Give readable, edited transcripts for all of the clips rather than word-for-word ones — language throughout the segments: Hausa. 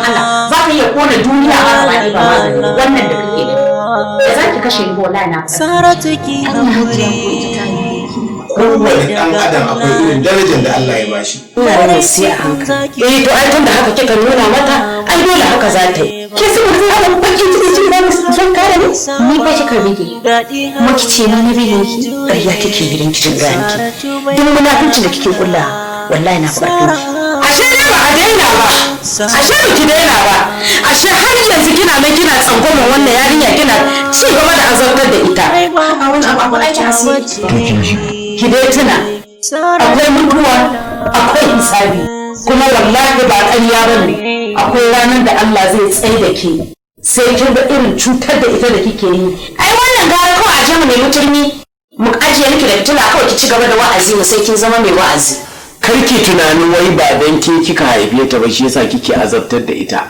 Allah za ka iya kona duniya a gaba ɗaya ba wannan da kake da za ki kashe ni wallahi na Saratu ki haƙuri. kowane ɗan adam akwai irin darajar da Allah ya bashi. ina da sai a hankali to ai tunda haka kika nuna mata ai dole haka za ta yi ke sai mutum ya ɗan bakin ciki ba son kare ni ba kika rige maki ce na bige ki ƙarya kike gidan kijin ganki duk munafincin da kike kulla wallahi na farko ashe ne ba a daina ba ashe ba ki daina ba ashe har yanzu kina nan kina tsangwama wannan yarinya kina ci gaba da azabtar da ita a wani abu aiki asiri ki dai tuna akwai mutuwa akwai hisabi kuma wallahi ba ƙarya bane akwai ranar da Allah zai tsaye da ke sai kin ga irin cutar da ita da kike yi ai wannan gara kawai a je mu nemi turmi mu ajiye miki da tuna kawai ki ci gaba da wa'azi mu sai kin zama mai wa'azi karki tunanin wai ba dan ke kika haife ta ba shi yasa kike azabtar da ita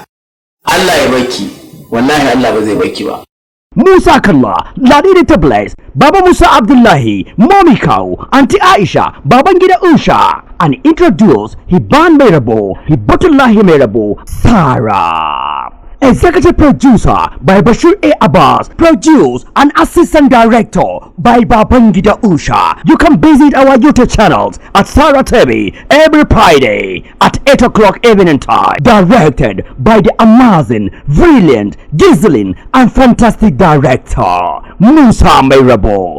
Allah ya baki wallahi Allah ba zai baki ba Musa Kalla, Ladidi Tablais, Baba Musa Abdullahi, Mommy Cow, Auntie Aisha, Babangida Usha, and introduce Hiban Merabo, Hibatullahi Merabo, Sarah. Executive producer by Bashir A. Abbas, produced and assistant director by Babangida Usha. You can visit our YouTube channels at Sarah TV every Friday at 8 o'clock evening time. Directed by the amazing, brilliant, dazzling and fantastic director Musa Merabo.